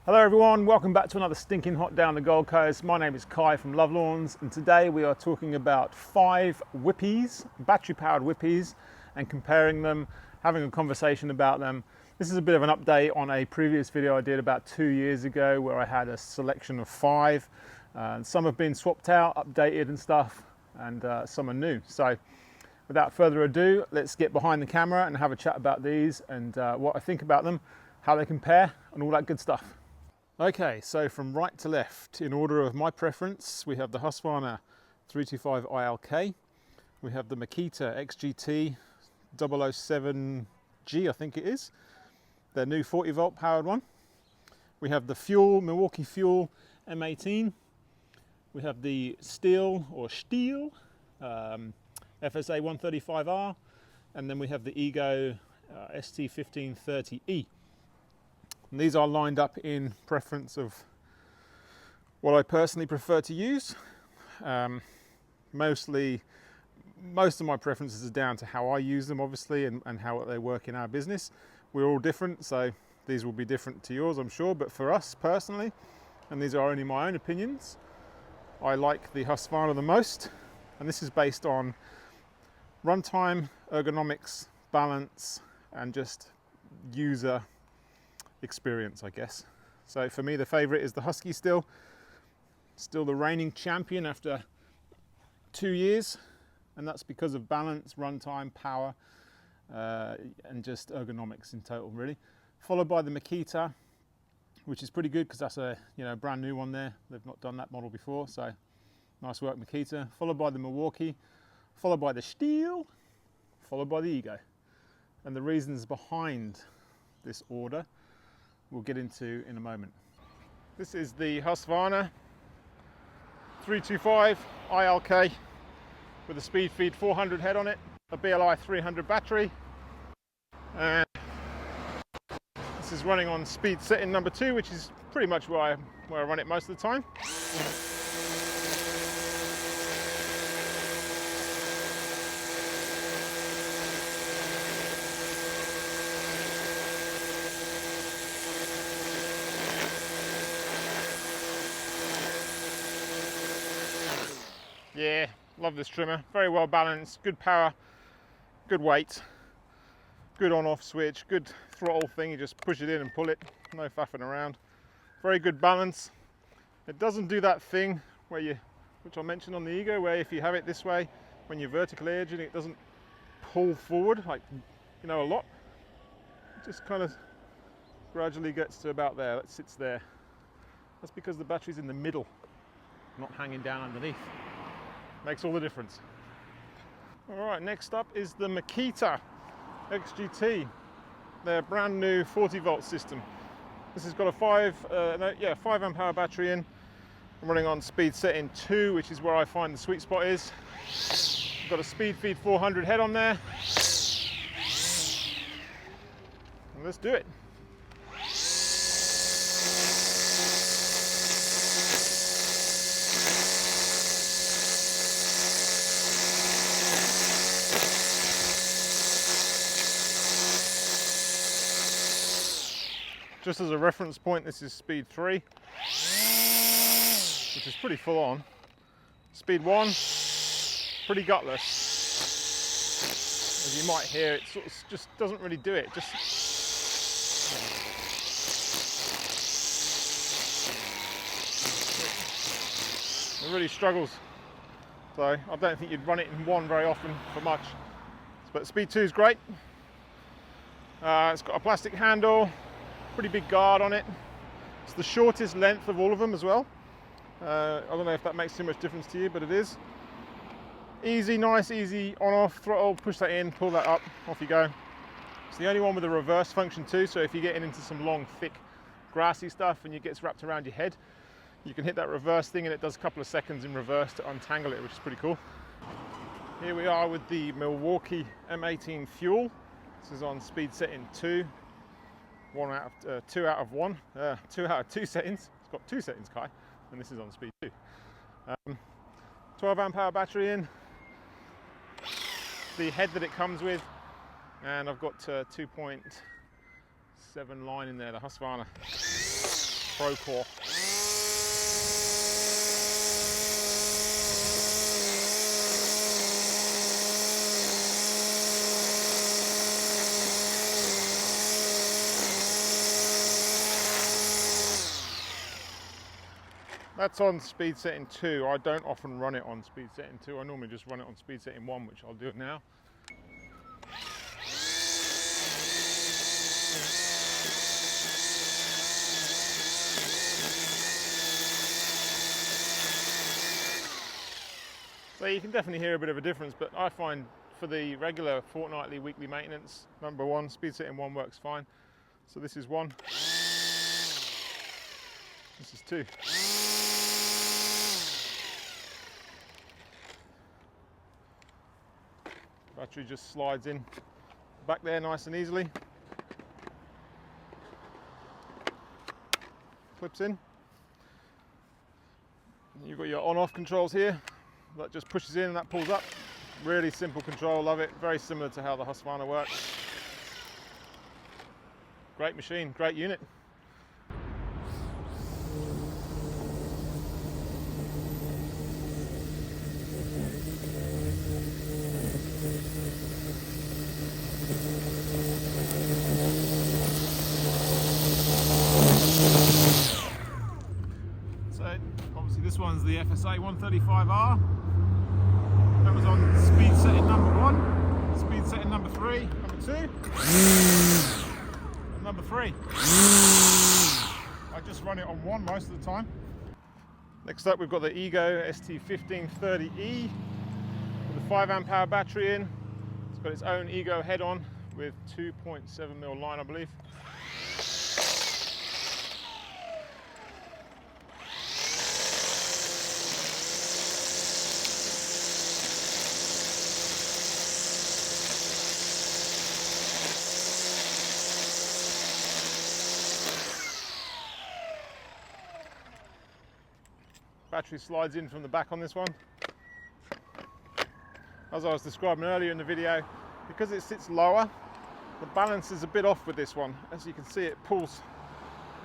Hello everyone, welcome back to another stinking hot down the Gold Coast. My name is Kai from Love Lawns, and today we are talking about 5 whippies, battery powered whippies, and comparing them, having a conversation about them. This is a bit of an update on a previous video I did about 2 years ago where I had a selection of 5. Some have been swapped out, updated and stuff, and some are new. So without further ado, let's get behind the camera and have a chat about these and what I think about them, how they compare, and all that good stuff. Okay, so from right to left, in order of my preference, we have the Husqvarna 325 ILK, we have the Makita XGT 007G, I think it is, their new 40 volt powered one. We have the Fuel, Milwaukee Fuel M18, we have the Stihl FSA 135R, and then we have the Ego ST1530E. And these are lined up in preference of what I personally prefer to use. Most of my preferences are down to how I use them, obviously, and how they work in our business. We're all different, so these will be different to yours, I'm sure. But for us personally, and these are only my own opinions, I like the Husqvarna the most. And this is based on runtime, ergonomics, balance, and just user experience, I guess. So for me, the favorite is the Husky still the reigning champion after 2 years, and that's because of balance, runtime, power, and just ergonomics in total, really. Followed by the Makita, which is pretty good because that's a brand new one there. They've not done that model before, so nice work, Makita. Followed by the Milwaukee, followed by the Stihl, followed by the Ego. And the reasons behind this order we'll get into in a moment. This is the Husqvarna 325 ILK with a speed feed 400 head on it, a BLI 300 battery, and this is running on speed setting number 2, which is pretty much where I run it most of the time. Yeah, love this trimmer. Very well balanced, good power, good weight, good on-off switch, good throttle thing. You just push it in and pull it, no faffing around. Very good balance. It doesn't do that thing which I mentioned on the Ego, where if you have it this way, when you're vertically edging, it doesn't pull forward like a lot. It just kind of gradually gets to about there. It sits there. That's because the battery's in the middle, not hanging down underneath. Makes all the difference. All right, next up is the Makita XGT, their brand new 40 volt system. This has got a 5 amp hour battery in. I'm running on speed setting 2, which is where I find the sweet spot is. I've got a speed feed 400 head on there. And let's do it. Just as a reference point, this is speed 3, which is pretty full on. Speed 1, pretty gutless. As you might hear, it sort of just doesn't really do it. It really struggles. So I don't think you'd run it in 1 very often for much. But speed 2 is great. It's got a plastic handle. Pretty big guard on it. It's the shortest length of all of them as well. I don't know if that makes too much difference to you, but it is. Easy, nice, easy on-off throttle. Push that in, pull that up, off you go. It's the only one with a reverse function too, so if you're getting into some long, thick, grassy stuff and it gets wrapped around your head, you can hit that reverse thing and it does a couple of seconds in reverse to untangle it, which is pretty cool. Here we are with the Milwaukee M18 Fuel. This is on speed setting 2. 2 out of 2 settings. It's got 2 settings, Kai, and this is on speed 2. 12 amp hour battery in. The head that it comes with, and I've got 2.7 line in there, the Husqvarna Pro Core. That's on speed setting 2. I don't often run it on speed setting 2. I normally just run it on speed setting 1, which I'll do it now. So you can definitely hear a bit of a difference, but I find for the regular fortnightly, weekly maintenance, number 1, speed setting 1 works fine. So this is 1. This is 2. Battery just slides in back there nice and easily. Clips in. You've got your on-off controls here. That just pushes in and that pulls up. Really simple control, love it. Very similar to how the Husqvarna works. Great machine, great unit. This one's the FSA 135R. That was on speed setting number 1, speed setting number 3, number 2, and number 3. I just run it on 1 most of the time. Next up we've got the Ego ST1530E with a 5 amp hour battery in. It's got its own Ego head on with 2.7mm line, I believe. Battery slides in from the back on this one. As I was describing earlier in the video, because it sits lower, the balance is a bit off with this one. As you can see, it pulls.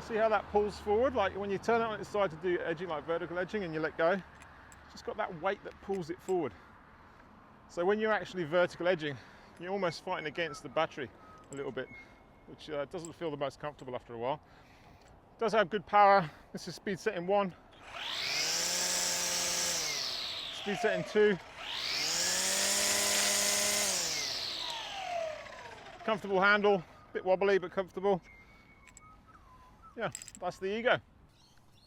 See how that pulls forward? Like when you turn it on its side to do edging, like vertical edging, and you let go, it's just got that weight that pulls it forward. So when you're actually vertical edging, you're almost fighting against the battery a little bit, which doesn't feel the most comfortable after a while. It does have good power. This is speed setting 1. Speed setting 2. Comfortable handle, a bit wobbly but comfortable. Yeah, that's the Ego.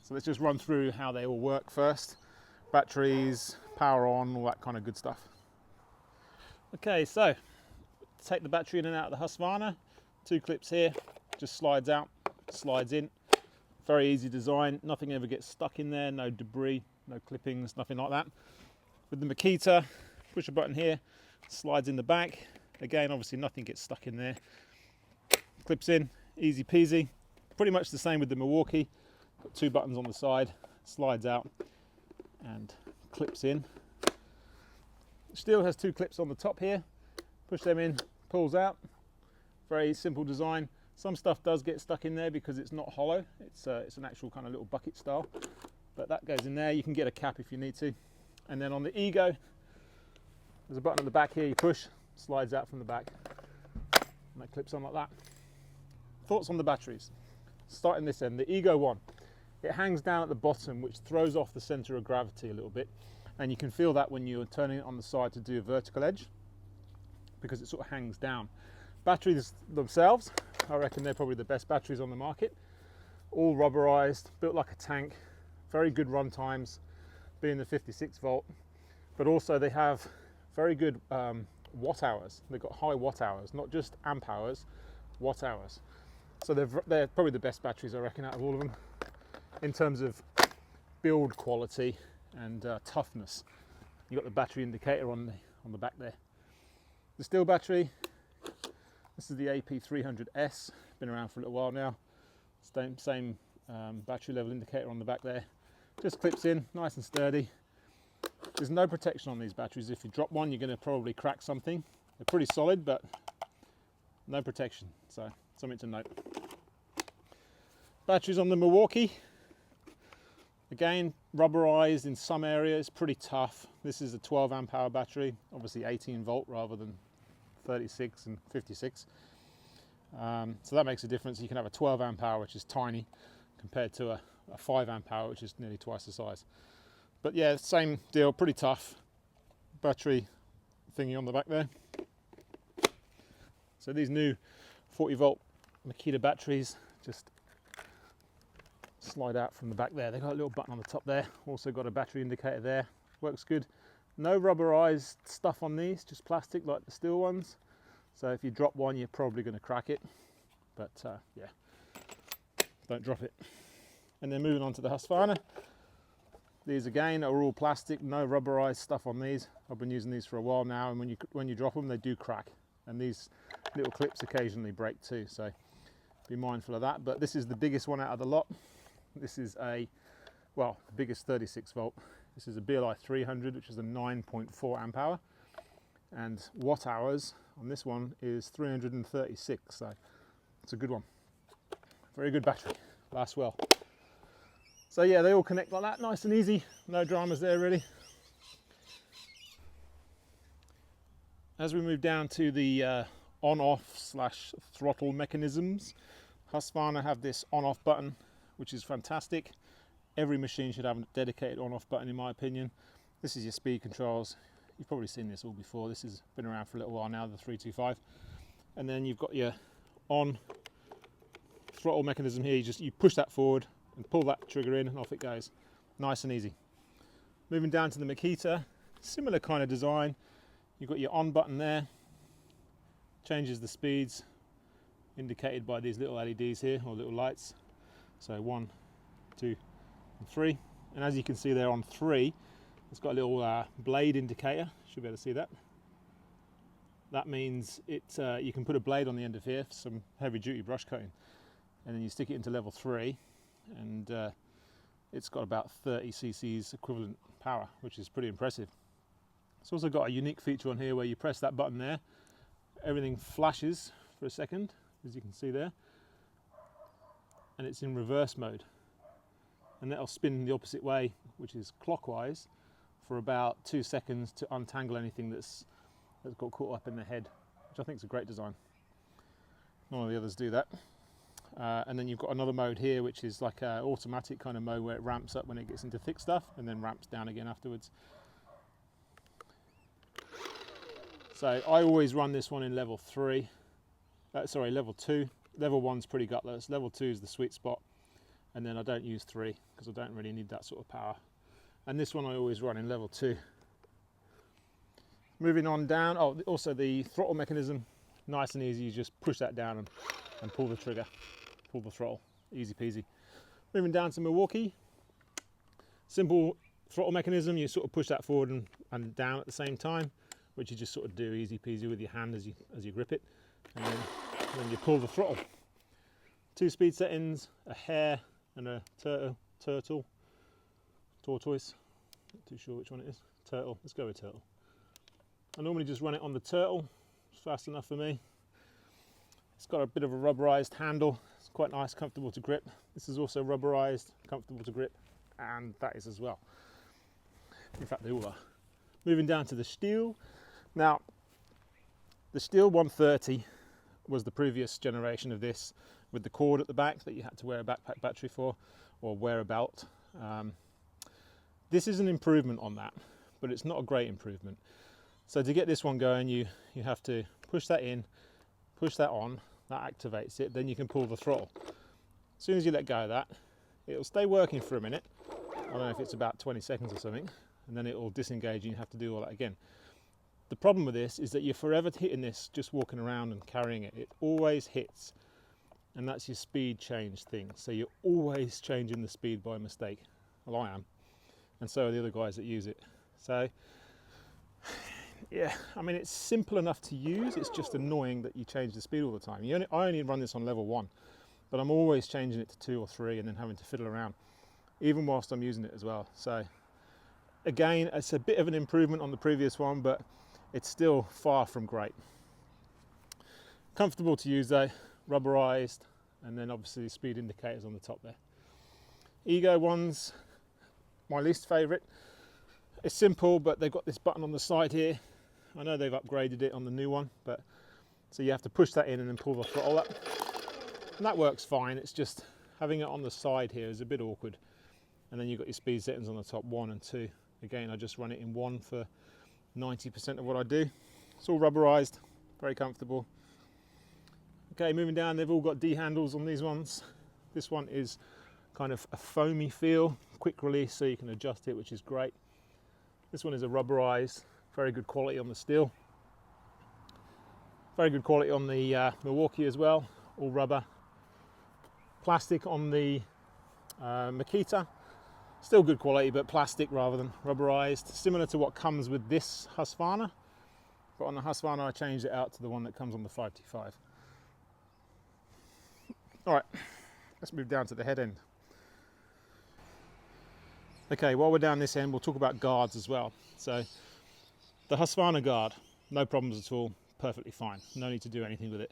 So let's just run through how they all work first. Batteries, power on, all that kind of good stuff. Okay, so take the battery in and out of the Husqvarna. 2 clips here, just slides out, slides in. Very easy design, nothing ever gets stuck in there, no debris, no clippings, nothing like that. With the Makita, push a button here, slides in the back. Again, obviously nothing gets stuck in there. Clips in, easy peasy. Pretty much the same with the Milwaukee. Got 2 buttons on the side, slides out and clips in. Stihl has 2 clips on the top here. Push them in, pulls out. Very simple design. Some stuff does get stuck in there because it's not hollow. It's an actual kind of little bucket style. But that goes in there. You can get a cap if you need to. And then on the Ego, there's a button at the back here, you push, slides out from the back, and that clips on like that. Thoughts on the batteries? Starting this end, the Ego 1. It hangs down at the bottom, which throws off the center of gravity a little bit. And you can feel that when you're turning it on the side to do a vertical edge, because it sort of hangs down. Batteries themselves, I reckon they're probably the best batteries on the market. All rubberized, built like a tank, very good run times, being the 56 volt, but also they have very good watt hours. They've got high watt hours, not just amp hours, watt hours. So they're probably the best batteries I reckon out of all of them in terms of build quality and toughness. You've got the battery indicator on the back there. The Stihl battery, this is the AP300S, been around for a little while now. Same battery level indicator on the back there. Just clips in, nice and sturdy. There's no protection on these batteries. If you drop one, you're going to probably crack something. They're pretty solid, but no protection, so something to note. Batteries on the Milwaukee. Again, rubberized in some areas, pretty tough. This is a 12 amp hour battery, obviously 18 volt rather than 36 and 56. So that makes a difference. You can have a 12 amp hour, which is tiny, compared to a 5 amp hour, which is nearly twice the size. But yeah, same deal, pretty tough. Battery thingy on the back there. So these new 40 volt Makita batteries just slide out from the back there. They've got a little button on the top there. Also got a battery indicator there. Works good. No rubberized stuff on these, just plastic like the Stihl ones. So if you drop one, you're probably going to crack it. But yeah, don't drop it. And then moving on to the Husqvarna. These again are all plastic, no rubberized stuff on these. I've been using these for a while now, and when you drop them, they do crack. And these little clips occasionally break too, so be mindful of that. But this is the biggest one out of the lot. This is the biggest 36 volt. This is a BLI 300, which is a 9.4 amp hour. And watt hours on this one is 336, so it's a good one. Very good battery, lasts well. So yeah, they all connect like that, nice and easy, no dramas there really. As we move down to the on-off / throttle mechanisms, Husqvarna have this on-off button, which is fantastic. Every machine should have a dedicated on-off button in my opinion. This is your speed controls. You've probably seen this all before. This has been around for a little while now, the 325. And then you've got your on throttle mechanism here. You push that forward and pull that trigger in and off it goes. Nice and easy. Moving down to the Makita, similar kind of design. You've got your on button there. Changes the speeds indicated by these little LEDs here, or little lights. So 1, 2, and 3. And as you can see there on 3, it's got a little blade indicator. Should be able to see that. That means you can put a blade on the end of here for some heavy duty brush coating. And then you stick it into level 3, and it's got about 30 cc's equivalent power, which is pretty impressive. It's also got a unique feature on here where you press that button there, everything flashes for a second, as you can see there, and it's in reverse mode. And that'll spin the opposite way, which is clockwise, for about 2 seconds to untangle anything that's got caught up in the head, which I think is a great design. None of the others do that. And then you've got another mode here, which is like an automatic kind of mode where it ramps up when it gets into thick stuff and then ramps down again afterwards. So I always run this one in level 3. Level 2. Level 1's pretty gutless. Level 2 is the sweet spot. And then I don't use 3 because I don't really need that sort of power. And this one I always run in level 2. Moving on down, also the throttle mechanism, nice and easy. You just push that down and pull the trigger, pull the throttle, easy peasy. Moving down to Milwaukee, simple throttle mechanism. You sort of push that forward and down at the same time, which you just sort of do easy peasy with your hand as you grip it, and then you pull the throttle. 2 speed settings, a hare and a tortoise. Not too sure which one it is. Turtle. Let's go with turtle. I normally just run it on the turtle. It's fast enough for me. It's got a bit of a rubberized handle. It's quite nice, comfortable to grip. This is also rubberized, comfortable to grip, and that is as well. In fact, they all are. Moving down to the Stihl. Now, the Stihl 130 was the previous generation of this, with the cord at the back that you had to wear a backpack battery for, or wear a belt. This is an improvement on that, but it's not a great improvement. So to get this one going, you have to push that in, push that on, that activates it, then you can pull the throttle. As soon as you let go of that, it'll stay working for a minute. I don't know if it's about 20 seconds or something, and then it will disengage and you have to do all that again. The problem with this is that you're forever hitting this just walking around and carrying it. It always hits, and that's your speed change thing. So you're always changing the speed by mistake. Well, I am, and so are the other guys that use it. So yeah, I mean, it's simple enough to use. It's just annoying that you change the speed all the time. I only run this on level 1, but I'm always changing it to 2 or 3 and then having to fiddle around, even whilst I'm using it as well. So again, it's a bit of an improvement on the previous one, but it's still far from great. Comfortable to use though, rubberized, and then obviously speed indicators on the top there. Ego ones, my least favourite. It's simple, but they've got this button on the side here. I know they've upgraded it on the new one, but so you have to push that in and then pull the throttle up. And that works fine. It's just having it on the side here is a bit awkward. And then you've got your speed settings on the top, 1 and 2. Again, I just run it in 1 for 90% of what I do. It's all rubberized, very comfortable. Okay, moving down, they've all got D handles on these ones. This one is kind of a foamy feel, quick release, so you can adjust it, which is great. This one is a rubberized, very good quality on the Stihl. Very good quality on the Milwaukee as well, all rubber. Plastic on the Makita, still good quality, but plastic rather than rubberized. Similar to what comes with this Husqvarna, but on the Husqvarna I changed it out to the one that comes on the 525. All right, let's move down to the head end. Okay, while we're down this end, we'll talk about guards as well. So the Husqvarna guard, no problems at all, perfectly fine. No need to do anything with it.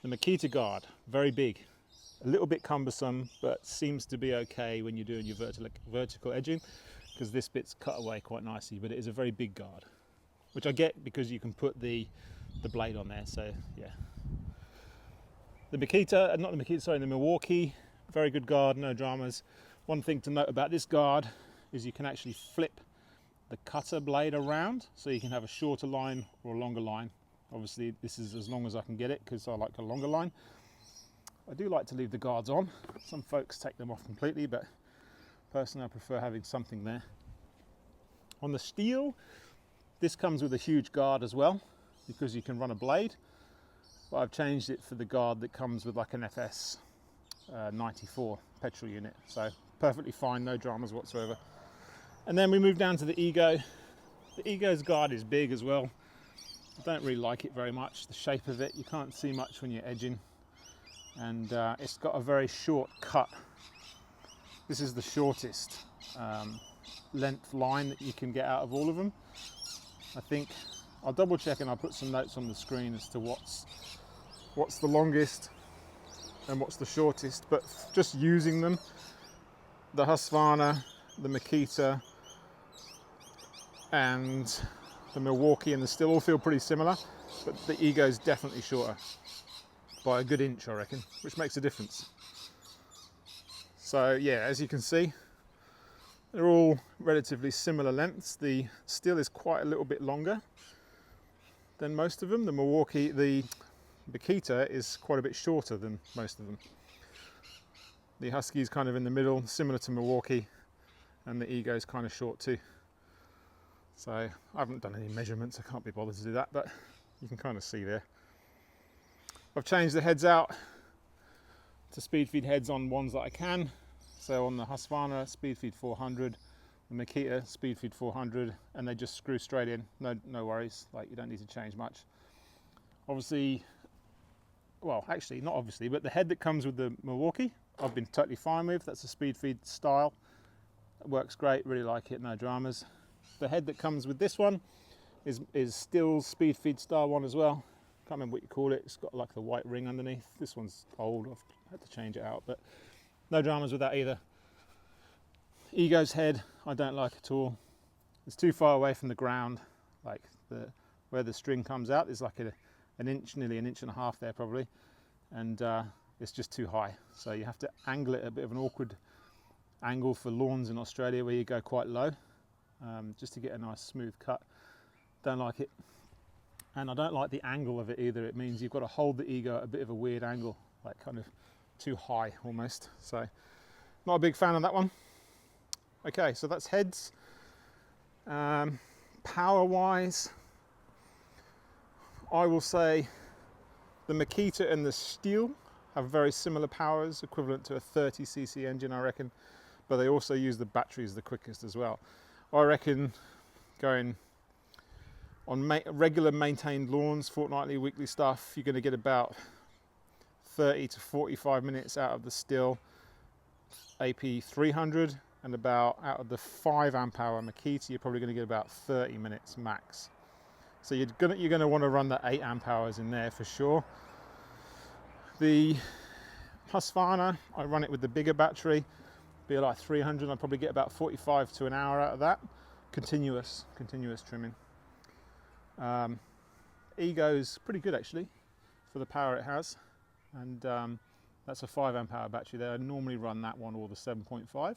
The Makita guard, very big, a little bit cumbersome, but seems to be okay when you're doing your vertical edging, because this bit's cut away quite nicely, but it is a very big guard, which I get because you can put the blade on there, so yeah. The Makita, not the Makita, sorry, the Milwaukee, very good guard, no dramas. One thing to note about this guard is you can actually flip the cutter blade around, so you can have a shorter line or a longer line. Obviously this is as long as I can get it because I like a longer line. I do like to leave the guards on. Some folks take them off completely, but personally I prefer having something there. On the Stihl, this comes with a huge guard as well, because you can run a blade, but I've changed it for the guard that comes with like an FS 94 petrol unit, so perfectly fine, no dramas whatsoever. And then we move down to the Ego. The Ego's guard is big as well. I don't really like it very much, the shape of it. You can't see much when you're edging, and it's got a very short cut. This is the shortest length line that you can get out of all of them. I think I'll double check and I'll put some notes on the screen as to what's the longest and what's the shortest, but just using them, the Husqvarna, the Makita and the Milwaukee and the Stihl all feel pretty similar, but the Ego is definitely shorter by a good inch, I reckon, which makes a difference. So yeah, as you can see, they're all relatively similar lengths. The Stihl is quite a little bit longer than most of them. The Makita is quite a bit shorter than most of them. The Husky is kind of in the middle, similar to Milwaukee, and the Ego is kind of short too. So I haven't done any measurements, I can't be bothered to do that, but you can kind of see there. I've changed the heads out to speed feed heads on ones that I can. So on the Husqvarna, speed feed 400, the Makita, speed feed 400, and they just screw straight in, no worries, like you don't need to change much. Obviously, well actually not obviously, but the head that comes with the Milwaukee, I've been totally fine with. That's a speed feed style, it works great, really like it, no dramas. The head that comes with this one is Stihl's speed feed style one as well. Can't remember what you call it, it's got like the white ring underneath. This one's old, I've had to change it out, but no dramas with that either. Ego's head, I don't like at all. It's too far away from the ground, like where the string comes out, there's like an inch, nearly an inch and a half there probably, and it's just too high. So you have to angle it a bit of an awkward angle for lawns in Australia where you go quite low, just to get a nice smooth cut. Don't like it. And I don't like the angle of it either. It means you've got to hold the Ego at a bit of a weird angle, like kind of too high almost. So not a big fan of that one. Okay, so that's heads. Power wise, I will say the Makita and the Stihl have very similar powers, equivalent to a 30cc engine I reckon, but they also use the batteries the quickest as well. I reckon going on regular maintained lawns, fortnightly, weekly stuff, you're going to get about 30 to 45 minutes out of the Stihl AP 300, and about out of the 5 amp hour Makita, you're probably going to get about 30 minutes max. So you're going to want to run the 8 amp hours in there for sure. The Husqvarna, I run it with the bigger battery, be like 300, I'll probably get about 45 to an hour out of that. Continuous trimming. Ego's pretty good actually for the power it has, and that's a 5 amp hour battery there. I normally run that one or the 7.5,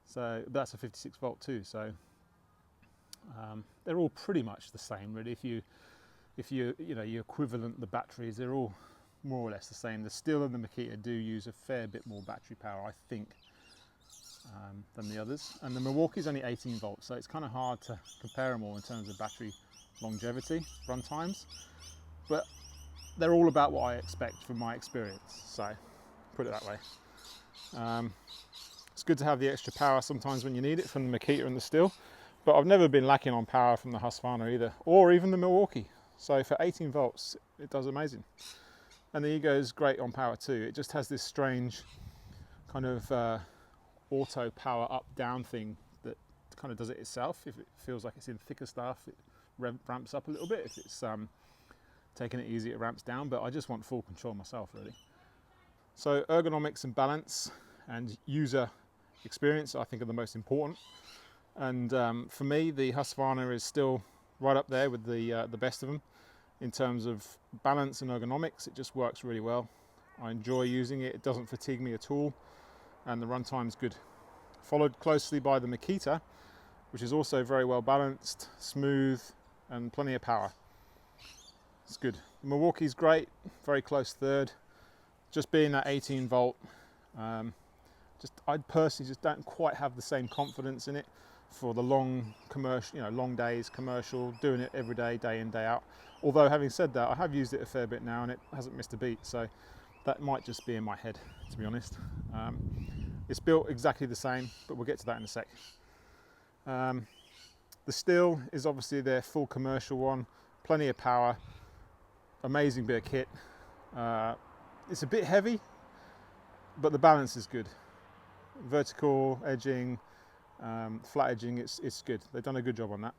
so that's a 56 volt too, so they're all pretty much the same really. If you equivalent the batteries, they're all more or less the same. The Stihl and the Makita do use a fair bit more battery power, I think, than the others. And the Milwaukee's only 18 volts, so it's kind of hard to compare them all in terms of battery longevity, run times. But they're all about what I expect from my experience, so put it that way. It's good to have the extra power sometimes when you need it from the Makita and the Stihl, but I've never been lacking on power from the Husqvarna either, or even the Milwaukee. So for 18 volts, it does amazing. And the Ego is great on power too. It just has this strange kind of auto power up down thing that kind of does it itself. If it feels like it's in thicker stuff, it ramps up a little bit. If it's taking it easy, it ramps down, but I just want full control myself really. So ergonomics and balance and user experience I think are the most important. And for me, the Husqvarna is still right up there with the best of them in terms of balance and ergonomics. It just works really well. I enjoy using it. It doesn't fatigue me at all, and the runtime's good. Followed closely by the Makita, which is also very well balanced, smooth, and plenty of power. It's good. The Milwaukee's great, very close third. Just being that 18 volt, I personally just don't quite have the same confidence in it for the long commercial, long days, commercial, doing it every day, day in, day out. Although having said that, I have used it a fair bit now and it hasn't missed a beat, so that might just be in my head, to be honest. It's built exactly the same, but we'll get to that in a sec. The Stihl is obviously their full commercial one, plenty of power, amazing bit of kit. It's a bit heavy, but the balance is good. Vertical edging, flat edging, it's good. They've done a good job on that.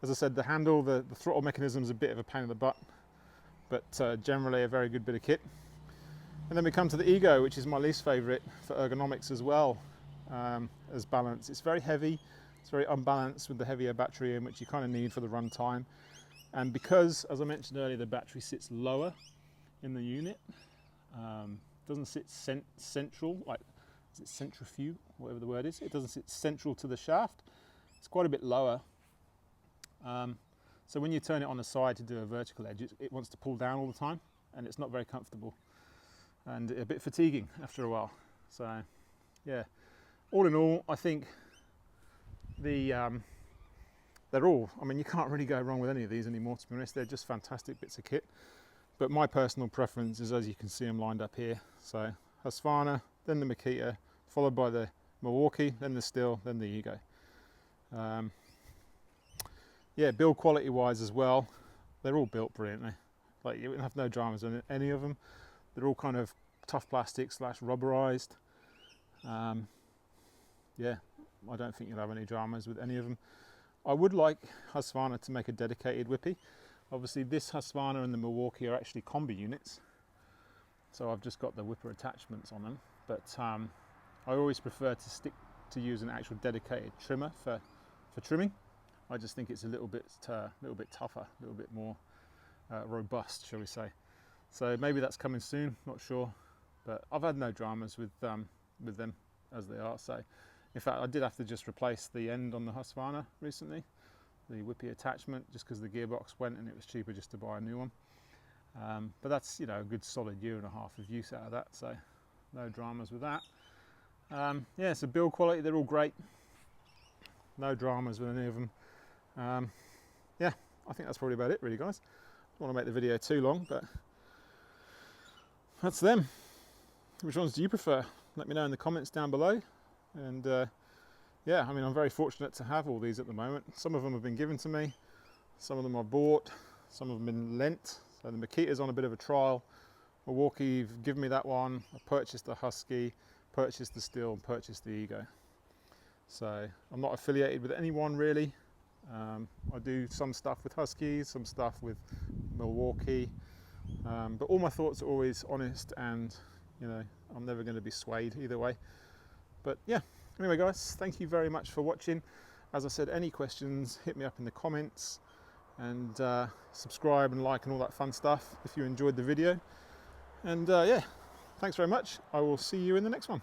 As I said, the handle, the throttle mechanism is a bit of a pain in the butt, but generally a very good bit of kit. And then we come to the Ego, which is my least favorite for ergonomics as well as balance. It's very heavy, it's very unbalanced with the heavier battery in, which you kind of need for the run time. And because, as I mentioned earlier, the battery sits lower in the unit, doesn't sit central, like, is it centrifuge, whatever the word is, it doesn't sit central to the shaft. It's quite a bit lower. So when you turn it on the side to do a vertical edge, it wants to pull down all the time, and it's not very comfortable and a bit fatiguing after a while. So yeah, all in all, I think they're all, I mean, you can't really go wrong with any of these anymore, to be honest. They're just fantastic bits of kit. But my personal preference is, as you can see them lined up here, so Husqvarna, then the Makita, followed by the Milwaukee, then the Stihl, then the Ego. Yeah, build quality wise as well, they're all built brilliantly. Like, you have no dramas in any of them. They're all kind of tough plastic / rubberized. Yeah, I don't think you'll have any dramas with any of them. I would like Husqvarna to make a dedicated whippy. Obviously this Husqvarna and the Milwaukee are actually combi units, so I've just got the whipper attachments on them, but I always prefer to stick to use an actual dedicated trimmer for trimming. I just think it's a little bit tougher, a little bit more robust, shall we say. So maybe that's coming soon, not sure, but I've had no dramas with them as they are. So in fact, I did have to just replace the end on the Husqvarna recently, the whippy attachment, just because the gearbox went and it was cheaper just to buy a new one. But that's, a good solid 1.5 years of use out of that, so no dramas with that. Yeah, so build quality, they're all great. No dramas with any of them. Yeah, I think that's probably about it really, guys. I don't want to make the video too long, but that's them. Which ones do you prefer? Let me know in the comments down below. And yeah, I mean, I'm very fortunate to have all these at the moment. Some of them have been given to me, some of them I bought, some have been lent. So the Makita's on a bit of a trial. Milwaukee have given me that one. I purchased the Husky, purchased the Stihl, and purchased the Ego. So I'm not affiliated with anyone really. I do some stuff with Huskies, some stuff with Milwaukee, but all my thoughts are always honest and you know, I'm never going to be swayed either way. But yeah, anyway guys, thank you very much for watching. As I said, any questions, hit me up in the comments, and subscribe and like and all that fun stuff if you enjoyed the video. And yeah, thanks very much. I will see you in the next one.